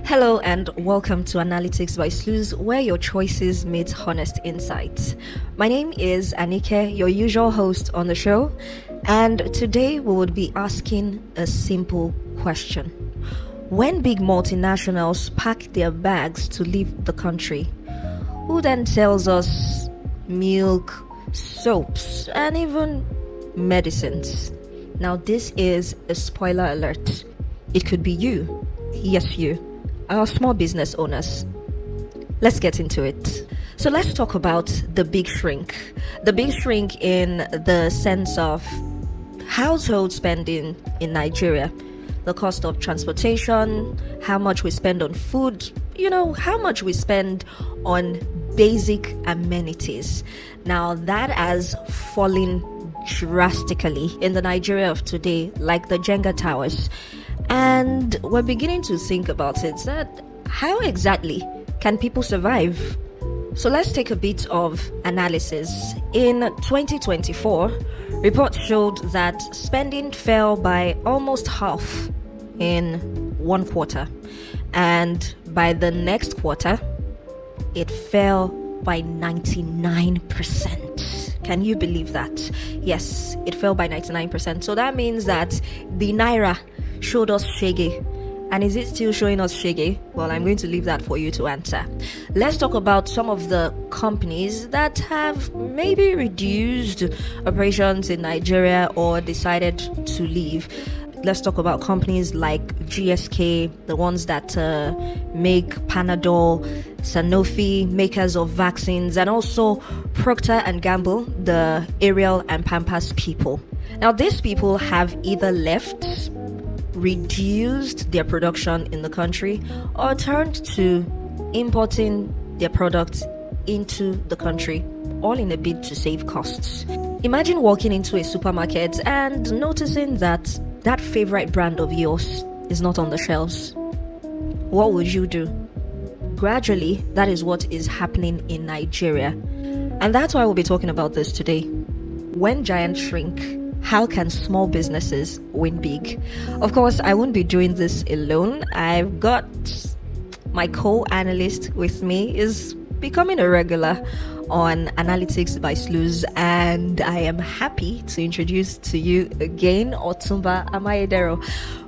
Hello and welcome to Analytics by Sluice, where your choices meet honest insights. My name is Anike, your usual host on the show, and today we would be asking a simple question. When big multinationals pack their bags to leave the country, who then sells us milk, soaps, and even medicines? Now, this is a spoiler alert. It could be you. Yes, you. Our small business owners. Let's get into it. So let's talk about the big shrink. The big shrink in the sense of household spending in Nigeria. The cost of transportation, how much we spend on food, how much we spend on basic amenities. Now that has fallen drastically in the Nigeria of today, like the Jenga towers. And we're beginning to think about it, that how exactly can people survive? So let's take a bit of analysis. In 2024, reports showed that spending fell by almost half in one quarter. And by the next quarter, it fell by 99%. Can you believe that? Yes, it fell by 99%. So that means that the naira showed us shege. And is it still showing us shege? Well, I'm going to leave that for you to answer. Let's talk about some of the companies that have maybe reduced operations in Nigeria or decided to leave. Let's talk about companies like GSK, the ones that make Panadol, Sanofi, makers of vaccines, and also Procter & Gamble, the Ariel and Pampers people. Now, these people have either left, reduced their production in the country, or turned to importing their products into the country, all in a bid to save costs. Imagine walking into a supermarket and noticing that favorite brand of yours is not on the shelves. What would you do? Gradually, that is what is happening in Nigeria. And that's why we'll be talking about this today. When giants shrink, how can small businesses win big? Of course, I won't be doing this alone. I've got my co-analyst with me, is becoming a regular on Analytics by Sluice, and I am happy to introduce to you again Otumba Amayedero,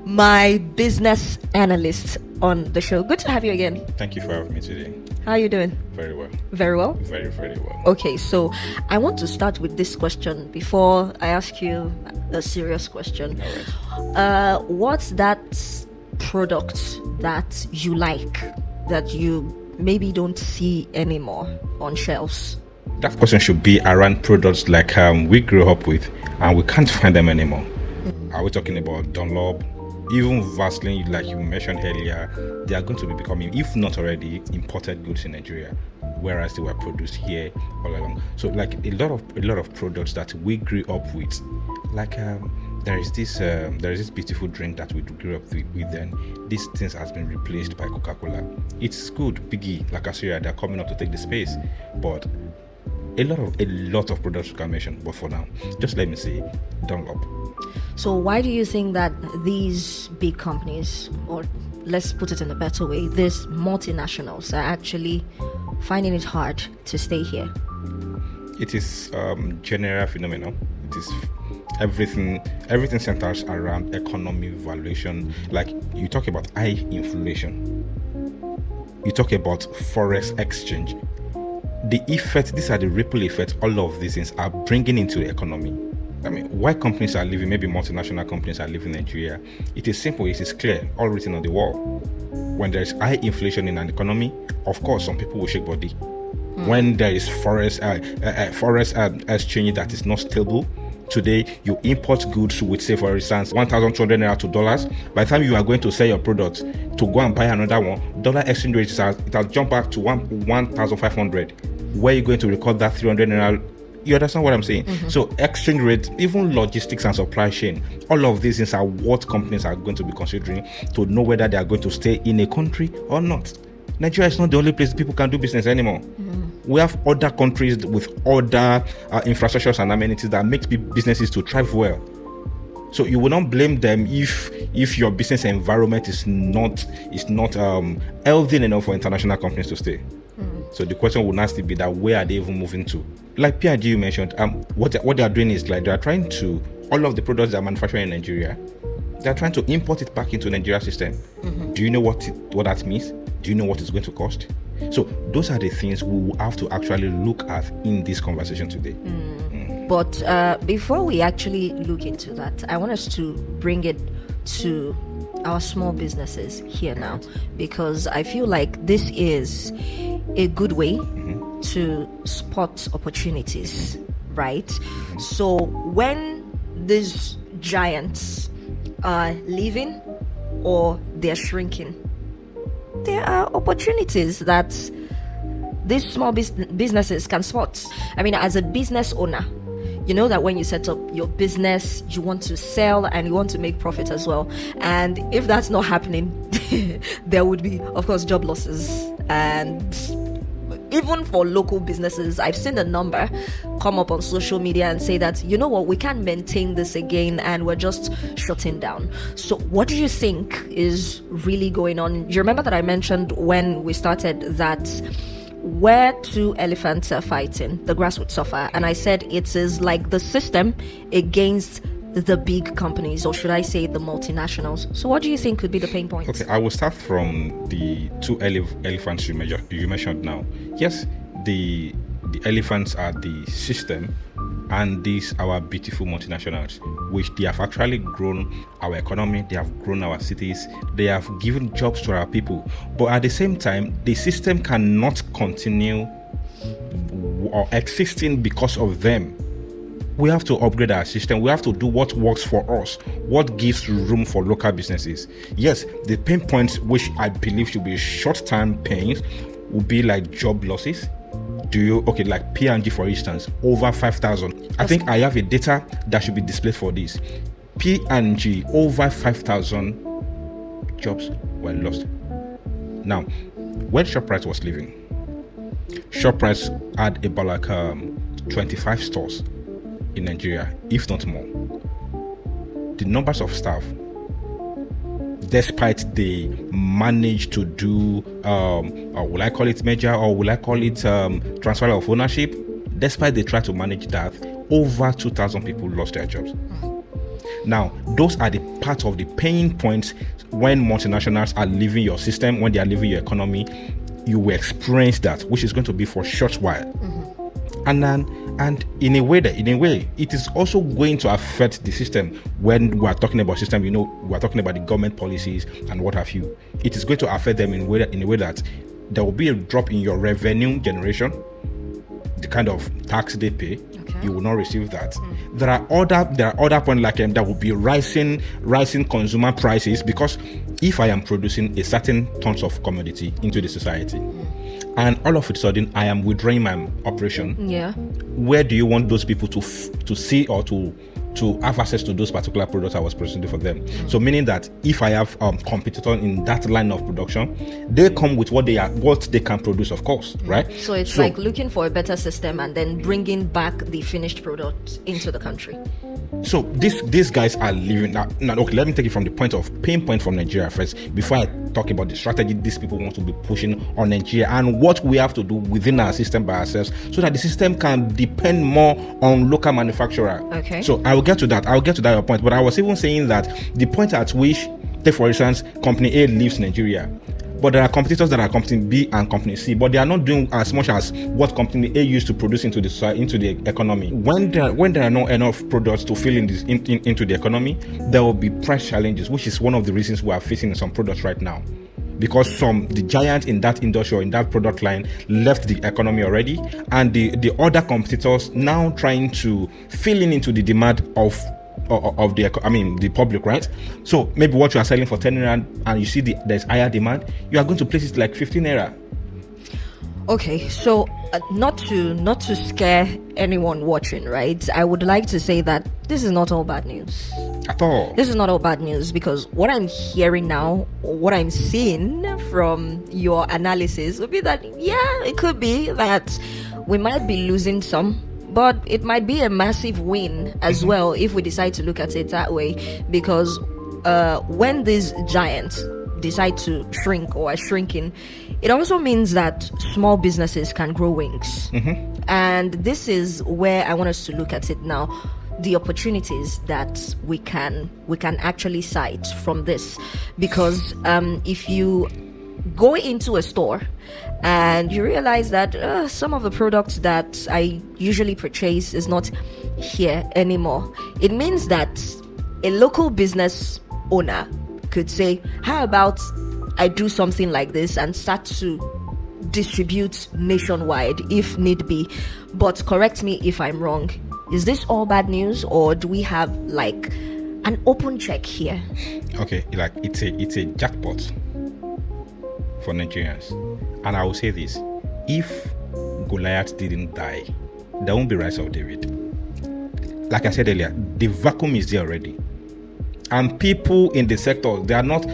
my business analyst on the show. Good to have you again. Thank you for having me today. How are you doing? Very well. Very well? Very, very well. Okay, so I want to start with this question before I ask you a serious question. All right. What's that product that you like, that you maybe don't see anymore on shelves? That question should be around products like we grew up with and we can't find them anymore. Are we talking about Dunlop? Even Vaseline, like you mentioned earlier, they are going to be becoming, if not already, imported goods in Nigeria, whereas they were produced here all along. So, like a lot of products that we grew up with, like there is this beautiful drink that we grew up with. Then these things has been replaced by Coca-Cola. It's good, Biggie, like I said, they're coming up to take the space, but a lot of products you can mention. But for now, just let me say Dunlop. So why do you think that these big companies, or let's put it in a better way, these multinationals are actually finding it hard to stay here? It is general phenomenon. It is everything centers around economy valuation. Like you talk about high inflation, you talk about forex exchange. The effect, these are the ripple effects all of these things are bringing into the economy. I mean, why companies are leaving, maybe multinational companies are leaving Nigeria, it is simple, it is clear, all written on the wall. When there is high inflation in an economy, of course, some people will shake body. When there is forex exchange that is not stable, today you import goods with, say for instance, 1,200 naira to dollars. By the time you are going to sell your product to go and buy another one, dollar exchange rate has jumped back to 1,500. Where are you going to record that 300 naira? You understand what I'm saying? Mm-hmm. So exchange rate, even logistics and supply chain, all of these things are what companies are going to be considering to know whether they are going to stay in a country or not. Nigeria is not the only place people can do business anymore. Mm-hmm. We have other countries with other infrastructures and amenities that make businesses to thrive well. So you will not blame them if your business environment is not healthy enough for international companies to stay. So the question would not still be that where are they even moving to? Like P&G you mentioned, what they are doing is like they are trying to, all of the products that are manufactured in Nigeria, they are trying to import it back into Nigeria system. Do you know what that means? Do you know what it's going to cost? So those are the things we will have to actually look at in this conversation today. But before we actually look into that, I want us to bring it to our small businesses here now, because I feel like this is a good way to spot opportunities, right? So when these giants are leaving or they're shrinking, there are opportunities that these small businesses can spot. I mean, as a business owner, you know that when you set up your business, you want to sell and you want to make profit as well. And if that's not happening, there would be, of course, job losses. And even for local businesses, I've seen a number come up on social media and say that, you know what, we can't maintain this again and we're just shutting down. So what do you think is really going on? You remember that I mentioned when we started that where two elephants are fighting, the grass would suffer. And I said it is like the system against the big companies, or should I say the multinationals. So what do you think could be the pain points? Okay, I will start from the two elephants you mentioned now. Yes, the elephants are the system, and these our beautiful multinationals, which they have actually grown our economy, they have grown our cities, they have given jobs to our people. But at the same time, the system cannot continue or existing because of them. We have to upgrade our system. We have to do what works for us, what gives room for local businesses. Yes, the pain points, which I believe should be short-term pains, will be like job losses. Like P&G, for instance, over 5,000. I think I have a data that should be displayed for this. P&G, over 5,000 jobs were lost. Now, when ShopRite was leaving, ShopRite had about like 25 stores in Nigeria, if not more. The numbers of staff, despite they managed to do, will I call it merger, or will I call it transfer of ownership, despite they tried to manage that, over 2,000 people lost their jobs. Now, those are the part of the pain points when multinationals are leaving your system, when they are leaving your economy. You will experience that, which is going to be for a short while. And in a way, it is also going to affect the system. When we are talking about system, we are talking about the government policies and what have you. It is going to affect them in a way that there will be a drop in your revenue generation, the kind of tax they pay. You will not receive that. There are other points like that will be rising consumer prices, because if I am producing a certain tons of commodity into the society, and all of a sudden I am withdrawing my operation, where do you want those people to see or to have access to those particular products I was presenting for them? So meaning that if I have competitor in that line of production, they come with what they can produce, of course, right? So it's like looking for a better system and then bringing back the finished product into the country. So these guys are living now. Okay, let me take it from the point of pain point from Nigeria first, before I talk about the strategy these people want to be pushing on Nigeria and what we have to do within our system by ourselves, so that the system can depend more on local manufacturer. Okay. So I'll get to that your point. But I was even saying that the point at which, take for instance, company A leaves Nigeria, but there are competitors that are company B and company C, but they are not doing as much as what company A used to produce into the economy. When there are not enough products to fill into the economy, there will be price challenges, which is one of the reasons we are facing some products right now. Because the giant in that industry or in that product line left the economy already, and the other competitors now trying to fill into the demand of the public, right? So maybe what you are selling for 10 naira and you see there's higher demand, you are going to place it like 15 naira. Okay, so not to scare anyone watching, right? I would like to say that this is not all bad news. At all. This is not all bad news, because what I'm hearing now, or what I'm seeing from your analysis would be that, it could be that we might be losing some, but it might be a massive win as well if we decide to look at it that way, because when these giants decide to shrink or are shrinking, it also means that small businesses can grow wings. And this is where I want us to look at it now, the opportunities that we can actually cite from this. Because if you go into a store and you realize that some of the products that I usually purchase is not here anymore, it means that a local business owner could say, how about I do something like this and start to distribute nationwide if need be. But correct me if I'm wrong. Is this all bad news, or do we have like an open check here? Okay, like it's a jackpot for Nigerians. And I will say this: if Goliath didn't die, there won't be Rise of David. Like I said earlier, the vacuum is there already. And people in the sector, they are not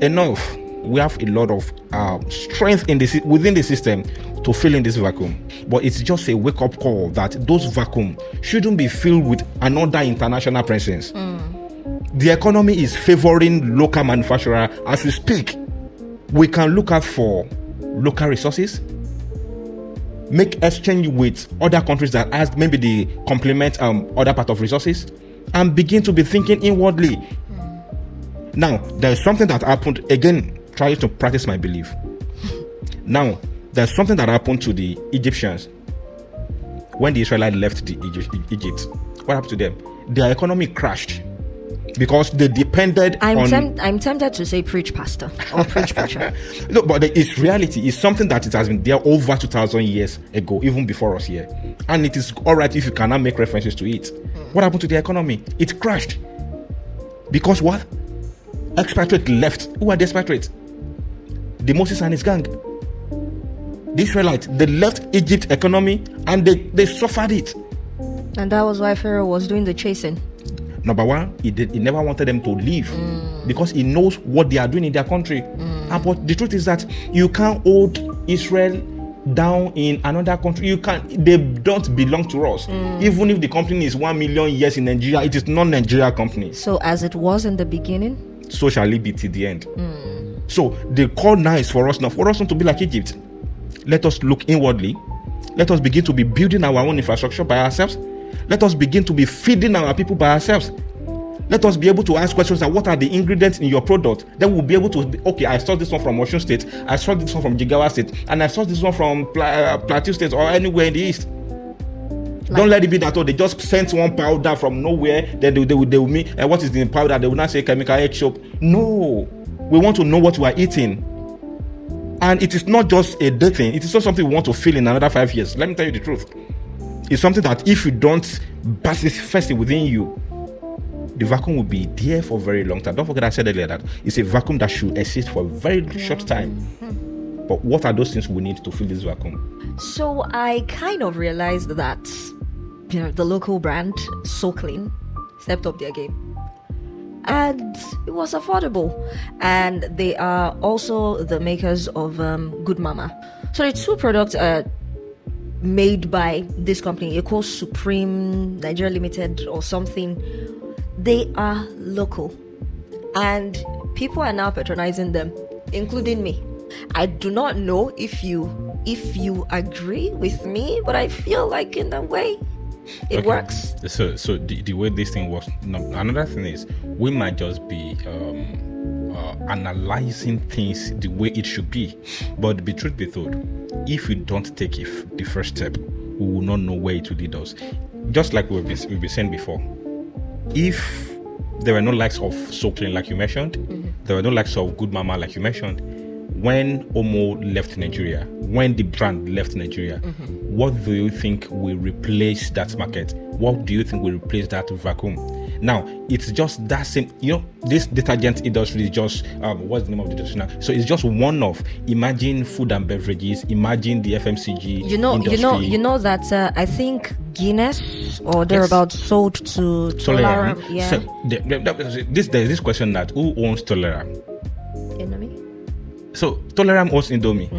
enough. We have a lot of strength within the system to fill in this vacuum. But it's just a wake-up call that those vacuum shouldn't be filled with another international presence. The economy is favoring local manufacturer as we speak. We can look out for local resources, make exchange with other countries that has maybe the complement other part of resources, and begin to be thinking inwardly. Now, there's something that happened, again, trying to practice my belief. Now, there's something that happened to the Egyptians when the Israelites left Egypt. What happened to them? Their economy crashed because they depended on... I'm tempted to say preach pastor or preach preacher. No, but it's reality. It's something that it has been there over 2,000 years ago, even before us here. And it is all right if you cannot make references to it. What happened to the economy? It crashed. Because what? Expatriates left. Who are the expatriates? The Moses and his gang. The Israelites, they left Egypt economy and they suffered it. And that was why Pharaoh was doing the chasing. Number one, he never wanted them to leave because he knows what they are doing in their country. But the truth is that you can't hold Israel down in another country. You can't. They don't belong to us. Even if the company is 1 million years in Nigeria, it is not Nigeria company. So as it was in the beginning, so shall it be till the end. So the call now is for us not to be like Egypt. Let us look inwardly. Let us begin to be building our own infrastructure by ourselves. Let us begin to be feeding our people by ourselves. Let us be able to ask questions like, what are the ingredients in your product? Then we'll be able to, okay, I saw this one from Osun State, I saw this one from Jigawa State, and I saw this one from Plateau State or anywhere in the East. Don't let it be that they just sent one powder from nowhere, then they will mean, and what is the powder? They will not say chemical egg soap. No, we want to know what we are eating. And it is not just a day thing, it is not something we want to feel in another 5 years. Let me tell you the truth. It's something that if you don't manifest it within you, the vacuum will be there for a very long time. Don't forget I said earlier that it's a vacuum that should exist for a very short time. But what are those things we need to fill this vacuum? So I kind of realized that, the local brand, So Clean, stepped up their game. And it was affordable. And they are also the makers of Good Mama. So the two products are made by this company, Eco Supreme Nigeria Limited or something. They are local. And people are now patronizing them, including me. I do not know if you agree with me, but I feel like in a way it works. So the way this thing works. Another thing is we might just be analyzing things the way it should be. But the truth be told, if we don't take the first step, we will not know where it will lead us. Just like we've been saying before. If there were no likes of So Clean like you mentioned, there were no likes of Good Mama like you mentioned, when Omo left Nigeria, when the brand left Nigeria, what do you think will replace that market? What do you think will replace that vacuum? Now, it's just that same, this detergent industry is just, what's the name of the industry now? So it's just one of, imagine food and beverages, imagine the FMCG industry. You know that I think Guinness or thereabouts sold to Toleram. Yeah. So there's this question that who owns Toleram? Enemy? So Toleram owns Indomie.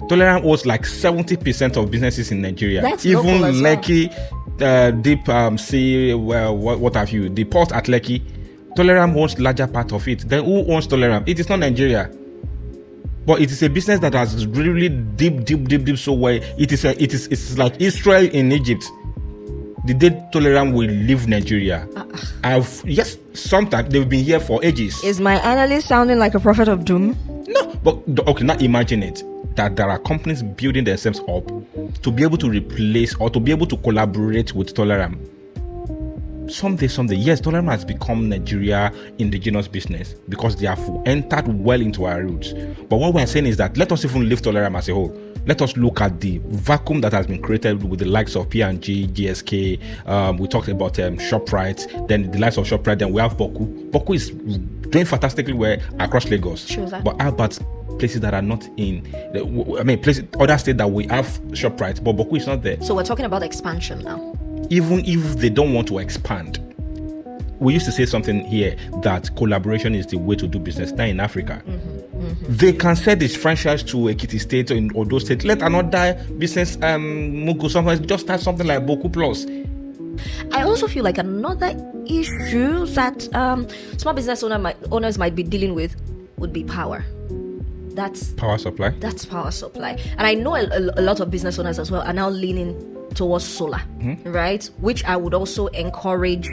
Toleram owns like 70% of businesses in Nigeria. That's even local as well. Lekki, Deep Sea, well, what have you? The port at Lekki. Toleram owns larger part of it. Then who owns Toleram? It is not Nigeria. But it is a business that has really deep so well. It's like Israel in Egypt. The day Toleram will leave Nigeria. Yes, sometimes they've been here for ages. Is my analyst sounding like a prophet of doom? No, but okay, now imagine it. That there are companies building themselves up to be able to replace or to be able to collaborate with Toleram. Someday, yes, Toleram has become Nigeria indigenous business because they have entered well into our roots. But what we're saying is that let us even leave Toleram as a whole. Let us look at the vacuum that has been created with the likes of P&G, GSK. We talked about ShopRite, then the likes of ShopRite, then we have Boku. Boku is doing fantastically well across Lagos. Sure, that. But how about places that are not in, places, other states that we have ShopRite, but Boku is not there. So we're talking about expansion now. Even if they don't want to expand, we used to say something here that collaboration is the way to do business. Now in Africa, they can sell this franchise to Ekiti State or in Odo State. Let another business Mugu sometimes just start something like Boku Plus. I also feel like another issue that small business owners might be dealing with would be power. That's Power supply. That's power supply. And I know a lot of business owners as well are now leaning towards solar, right? Which I would also encourage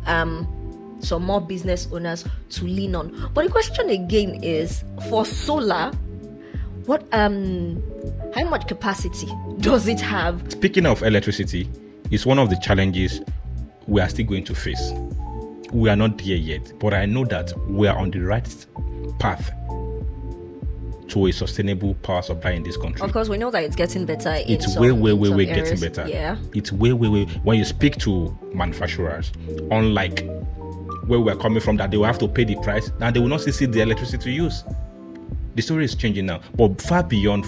some more business owners to lean on. But the question again is, for solar, what how much capacity does it have? Speaking of electricity, it's one of the challenges we are still going to face. We are not there yet, but I know that we are on the right path to a sustainable power supply in this country. Of course, we know that it's getting better. It's way getting better. Yeah. It's way. When you speak to manufacturers, unlike where we're coming from, that they will have to pay the price, and they will not see the electricity to use. The story is changing now, but far beyond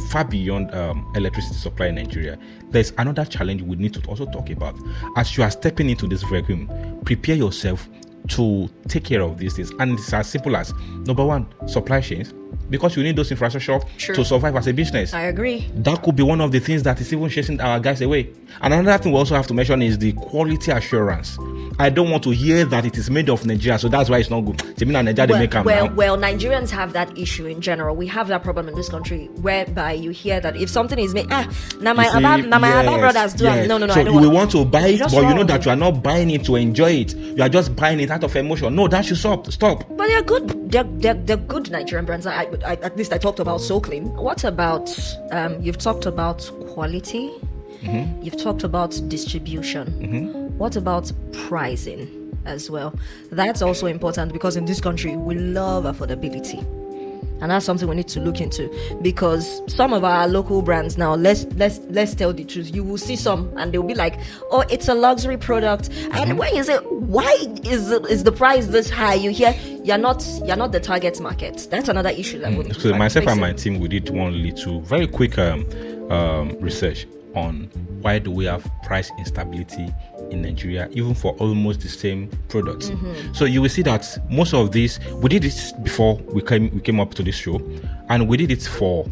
electricity supply in Nigeria, there's another challenge we need to also talk about. As you are stepping into this vacuum, prepare yourself to take care of these things, and it's as simple as number one, supply chains, because you need those infrastructure to survive as a business. I agree. That could be one of the things that is even chasing our guys away. And another thing we also have to mention is the quality assurance. I don't want to hear that it is made of Nigeria, so that's why it's not good. Well, Nigerians have that issue in general. We have that problem in this country, whereby you hear that if something is made, now my other brothers do. Yes. No, so I don't you will want to buy it, but wrong. you know that you are not buying it to enjoy it. You are just buying it out of emotion. No, that should stop. But they're good. They're good Nigerian brands. At least I talked about So Clean. What about you've talked about quality? You've talked about distribution. What about pricing as well? That's also important because in this country we love affordability, and that's something we need to look into. Because some of our local brands now, let's tell the truth, you will see some and they'll be like, oh, it's a luxury product, and why is the price this high? You hear you're not the target market. That's another issue that so myself and my team, we did one little very quick research on why do we have price instability in Nigeria, even for almost the same products. So you will see that most of these, we did it before we came up to this show, and we did it for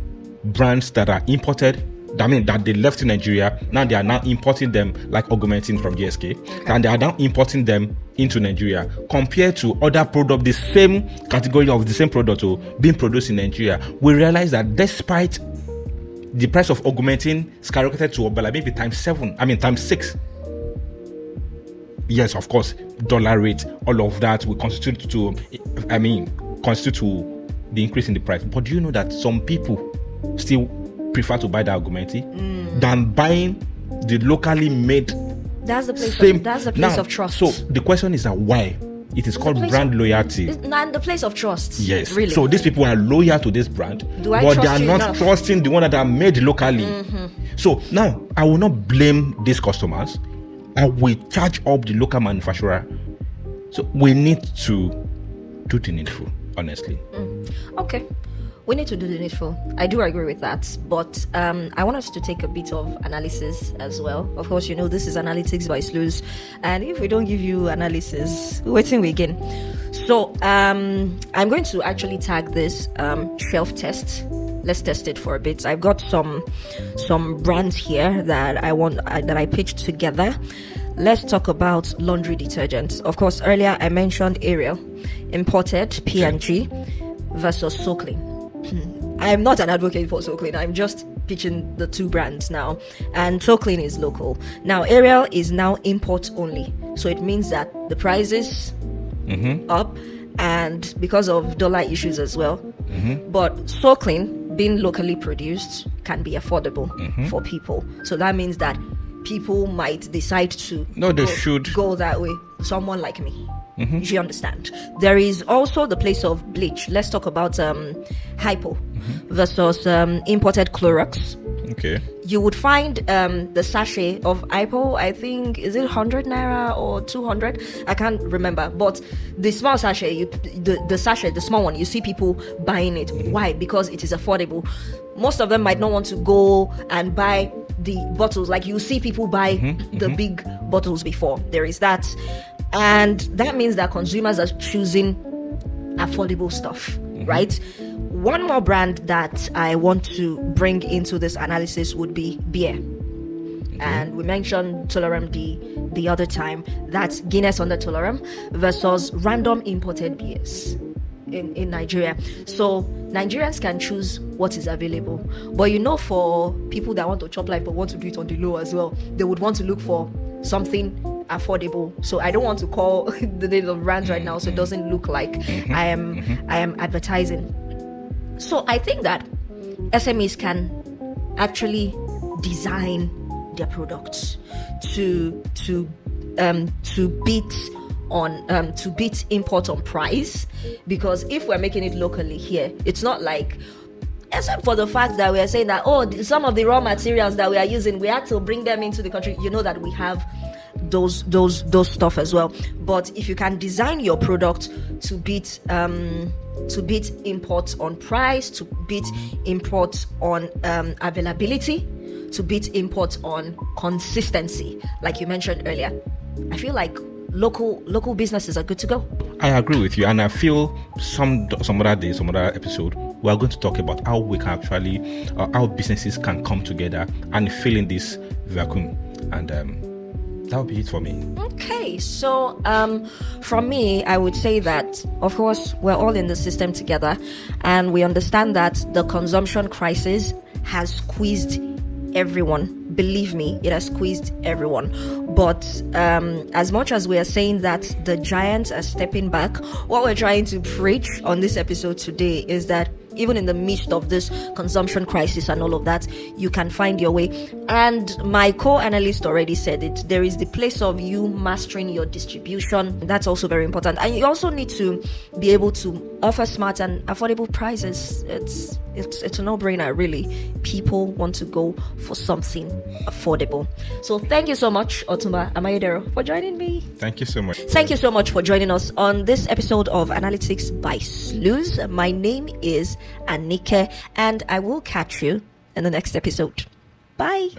brands that are imported. That they left in Nigeria. Now they are now importing them, like Augmentin from GSK, and they are now importing them into Nigeria. Compared to other products, the same category of the same product being produced in Nigeria, we realize that despite the price of Augmentin skyrocketed to maybe times 6. Yes, of course, dollar rate, all of that will constitute to the increase in the price. But do you know that some people still prefer to buy the Augmentin than buying the locally made? That's the place of trust. So the question is that why? It is called brand loyalty. And the place of trust. Yes. Really. So these people are loyal to this brand, but they are not trusting the one that are made locally. So now I will not blame these customers. I will charge up the local manufacturer. So we need to do the needful, honestly. Okay. We need to do the needful. I do agree with that. But I want us to take a bit of analysis as well. Of course, you know, this is Analytics by Sluice. And if we don't give you analysis, we're waiting we again. So I'm going to actually tag this shelf test let's test it for a bit. I've got some brands here that I pitched together. Let's talk about laundry detergents. Of course, earlier I mentioned Ariel, imported P&G versus So Clean. I'm not an advocate for So Clean. I'm just pitching the two brands now. And So Clean is local. Now, Ariel is now import only. So it means that the prices up, and because of dollar issues as well. But So Clean, being locally produced, can be affordable for people. So that means that people might decide to go that way. Someone like me. You understand. There is also the place of bleach. Let's talk about Hypo versus imported Clorox. Okay. You would find the sachet of Hypo, I think, is it 100 naira or 200? I can't remember. But the small sachet, the sachet, the small one, you see people buying it. Why? Because it is affordable. Most of them might not want to go and buy the bottles. Like you see people buy the big bottles before. There is that. And that means that consumers are choosing affordable stuff, right? One more brand that I want to bring into this analysis would be beer. And we mentioned Tolaram the other time. That's Guinness under Tolaram versus random imported beers in Nigeria. So Nigerians can choose what is available. But for people that want to chop life but want to do it on the low as well, they would want to look for something affordable. So I don't want to call the name of brands right now so it doesn't look like I am advertising. So I think that SMEs can actually design their products to beat import on price, because if we're making it locally here, it's not like, except for the fact that we are saying that some of the raw materials that we are using, we had to bring them into the country. That we have those stuff as well. But if you can design your product to beat imports on price, to beat imports on availability, to beat imports on consistency, like you mentioned earlier, I feel like local businesses are good to go. I agree with you, and I feel some other day, some other episode, we are going to talk about how we can actually, how businesses can come together and fill in this vacuum, and that would be it for me. Okay, so from me, I would say that, of course, we're all in the system together, and we understand that the consumption crisis has squeezed everyone. Believe me, it has squeezed everyone. But as much as we are saying that the giants are stepping back, what we're trying to preach on this episode today is that even in the midst of this consumption crisis and all of that, you can find your way. And my co-analyst already said it. There is the place of you mastering your distribution. That's also very important. And you also need to be able to offer smart and affordable prices. It's a no-brainer, really. People want to go for something affordable. So thank you so much, Otumba Amayedero, for joining me. Thank you so much. Thank you so much for joining us on this episode of Analytics by Sluice. My name is Anike, and I will catch you in the next episode. Bye.